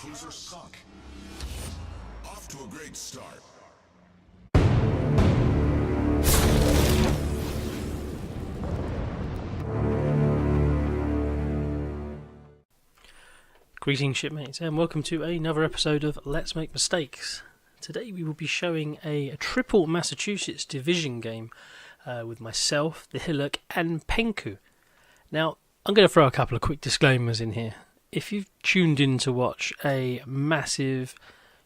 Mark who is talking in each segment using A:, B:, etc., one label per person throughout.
A: cruiser sunk. Off to a great start.
B: Greetings shipmates and welcome to another episode of Let's Make Mistakes. Today we will be showing a triple Massachusetts division game with myself, the Hillock and Penku. Now I'm going to throw a couple of quick disclaimers in here. If you've tuned in to watch a massive,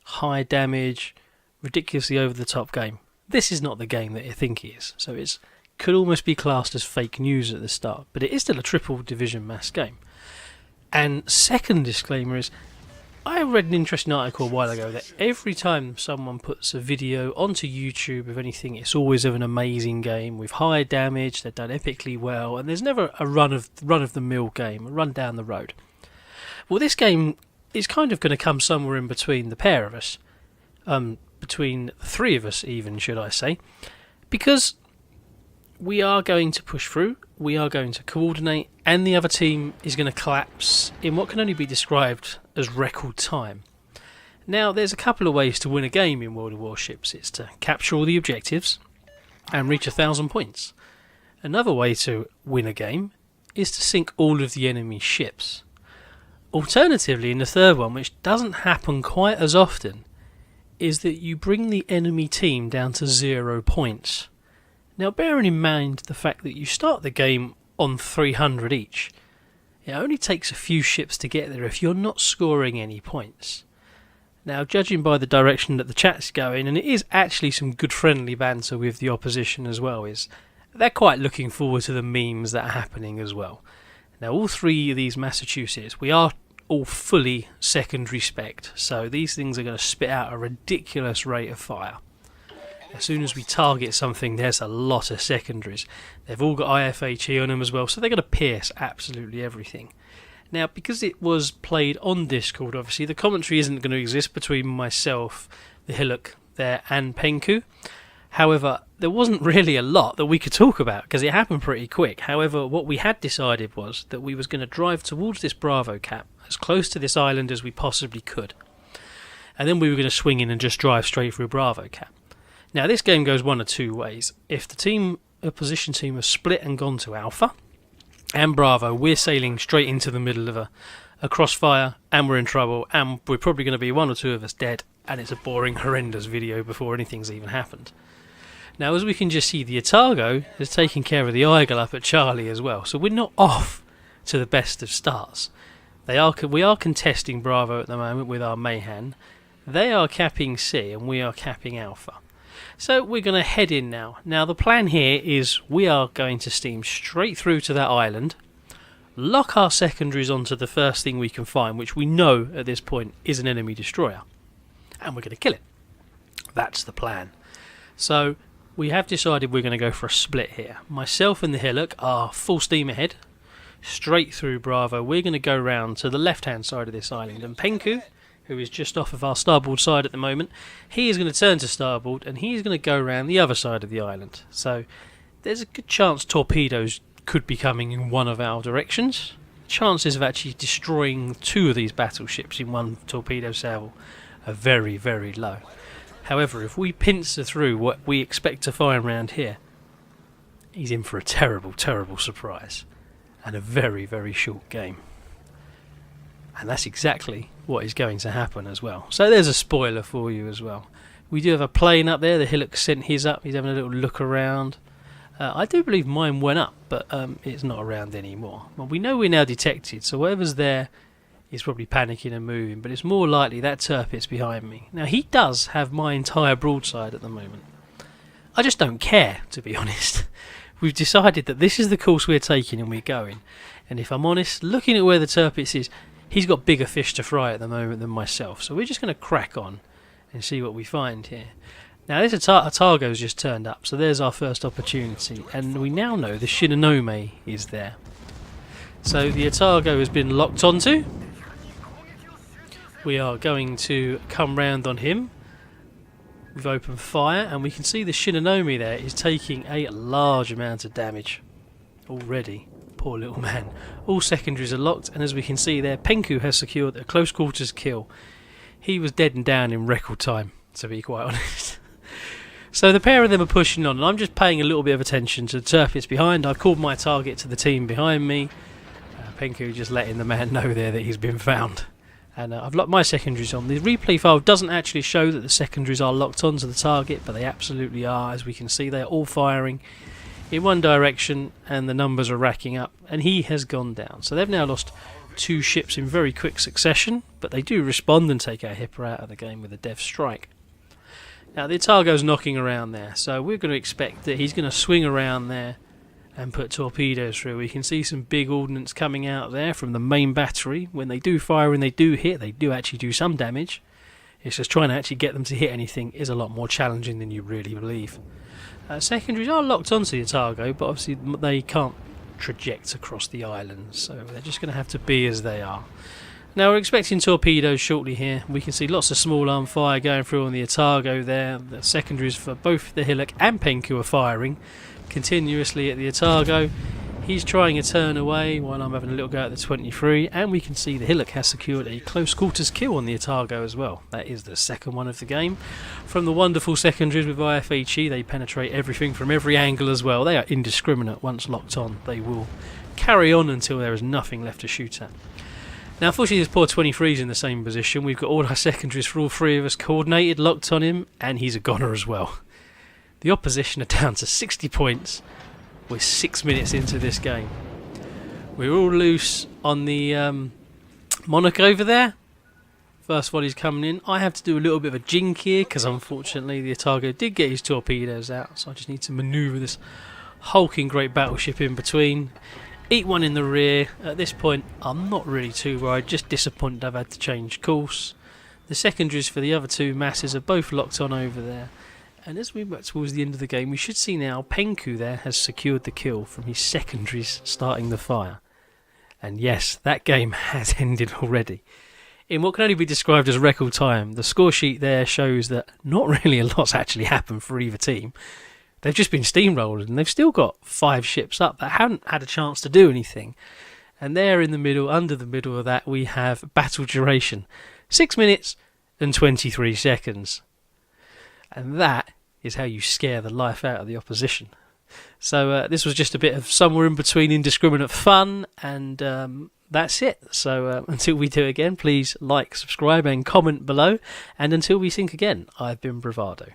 B: high damage, ridiculously over the top game, this is not the game that you think it is. So it could almost be classed as fake news at the start, but it is still a triple division mass game. And second disclaimer is, I read an interesting article a while ago that every time someone puts a video onto YouTube of anything, it's always of an amazing game with high damage, they're done epically well, and there's never a run of the mill game, a run down the road. Well, this game is kind of going to come somewhere in between the pair of us, between the three of us even, should I say, because we are going to push through, we are going to coordinate, and the other team is going to collapse in what can only be described as record time. Now, there's a couple of ways to win a game in World of Warships. It's to capture all the objectives and reach 1,000 points. Another way to win a game is to sink all of the enemy ships. Alternatively, in the third one, which doesn't happen quite as often, is that you bring the enemy team down to 0 points. Now, bearing in mind the fact that you start the game on 300 each, it only takes a few ships to get there if you're not scoring any points. Now, judging by the direction that the chat's going, and it is actually some good friendly banter with the opposition as well, is they're quite looking forward to the memes that are happening as well. Now, all three of these Massachusetts, we are all fully secondary spec'd, so these things are going to spit out a ridiculous rate of fire. As soon as we target something, there's a lot of secondaries. They've all got IFHE on them as well, so they're going to pierce absolutely everything. Now, because it was played on Discord, obviously, the commentary isn't going to exist between myself, the Hillock there, and Penku. However, there wasn't really a lot that we could talk about, because it happened pretty quick. However, what we had decided was that we was going to drive towards this Bravadoh cap, as close to this island as we possibly could. And then we were going to swing in and just drive straight through Bravadoh cap. Now, this game goes one of two ways. If the opposition team have split and gone to Alpha and Bravo, we're sailing straight into the middle of a crossfire, and we're in trouble, and we're probably going to be one or two of us dead, and it's a boring, horrendous video before anything's even happened. Now, as we can just see, the Otago is taking care of the Eagle up at Charlie as well, so we're not off to the best of starts. We are contesting Bravo at the moment with our Mayhan. They are capping C, and we are capping Alpha. So we're going to head in now. Now the plan here is we are going to steam straight through to that island, lock our secondaries onto the first thing we can find, which we know at this point is an enemy destroyer, and we're going to kill it. That's the plan. So we have decided we're going to go for a split here. Myself and the Hillock are full steam ahead, straight through Bravo. We're going to go round to the left-hand side of this island, and Penku, who is just off of our starboard side at the moment, he is going to turn to starboard and he's going to go around the other side of the island. So there's a good chance torpedoes could be coming in one of our directions. Chances of actually destroying two of these battleships in one torpedo salvo are very, very low. However, if we pincer through what we expect to find around here, he's in for a terrible, terrible surprise and a very, very short game. And that's exactly what is going to happen as well. So there's a spoiler for you as well. We do have a plane up there. The Hillock sent his up. He's having a little look around. I do believe mine went up, but it's not around anymore. Well, we know we're now detected, so whoever's there is probably panicking and moving, but it's more likely that Tirpitz behind me. Now, he does have my entire broadside at the moment. I just don't care, to be honest. We've decided that this is the course we're taking and we're going. And if I'm honest, looking at where the Tirpitz is, he's got bigger fish to fry at the moment than myself, so we're just going to crack on and see what we find here. Now, this Otago's just turned up, so there's our first opportunity, and we now know the Shinonome is there. So the Otago has been locked onto. We are going to come round on him. We've opened fire, and we can see the Shinonome there is taking a large amount of damage already. Poor little man. All secondaries are locked, and as we can see there, Penku has secured a close quarters kill. He was dead and down in record time, to be quite honest. So the pair of them are pushing on, and I'm just paying a little bit of attention to the turf it's behind. I've called my target to the team behind me. Penku just letting the man know there that he's been found. And I've locked my secondaries on. The replay file doesn't actually show that the secondaries are locked onto the target, but they absolutely are. As we can see, they're all firing in one direction, and the numbers are racking up, and he has gone down. So they've now lost 2 ships in very quick succession, but they do respond and take our Hipper out of the game with a dev strike. Now the Otago's knocking around there, so we're going to expect that he's going to swing around there and put torpedoes through. We can see some big ordnance coming out there from the main battery. When they do fire and they do hit, they do actually do some damage. It's just trying to actually get them to hit anything is a lot more challenging than you really believe. Secondaries are locked onto the Otago, but obviously they can't traject across the island, so they're just going to have to be as they are. Now we're expecting torpedoes shortly here. We can see lots of small arm fire going through on the Otago there. The secondaries for both the Hillock and Penku are firing continuously at the Otago. He's trying a turn away while I'm having a little go at the 23, and we can see the Hillock has secured a close quarters kill on the Otago as well. That is the second one of the game. From the wonderful secondaries with IFHE, they penetrate everything from every angle as well. They are indiscriminate once locked on. They will carry on until there is nothing left to shoot at. Now unfortunately this poor 23 is in the same position. We've got all our secondaries for all 3 of us coordinated, locked on him, and he's a goner as well. The opposition are down to 60 points. We're 6 minutes into this game. We're all loose on the Monarch over there. First volley's coming in. I have to do a little bit of a jink here because unfortunately the Otago did get his torpedoes out, so I just need to manoeuvre this hulking great battleship in between. Eat one in the rear. At this point I'm not really too worried, just disappointed I've had to change course. The secondaries for the other 2 masses are both locked on over there, and as we work towards the end of the game we should see now Penku there has secured the kill from his secondaries starting the fire. And yes, that game has ended already in what can only be described as record time. The score sheet there shows that not really a lot's actually happened for either team. They've just been steamrolled, and they've still got 5 ships up that haven't had a chance to do anything. And there in the middle, under the middle of that, we have battle duration. 6 minutes and 23 seconds. And that is how you scare the life out of the opposition. So this was just a bit of somewhere in between indiscriminate fun, and that's it. So until we do again, please like, subscribe and comment below. And until we sync again, I've been Bravadoh.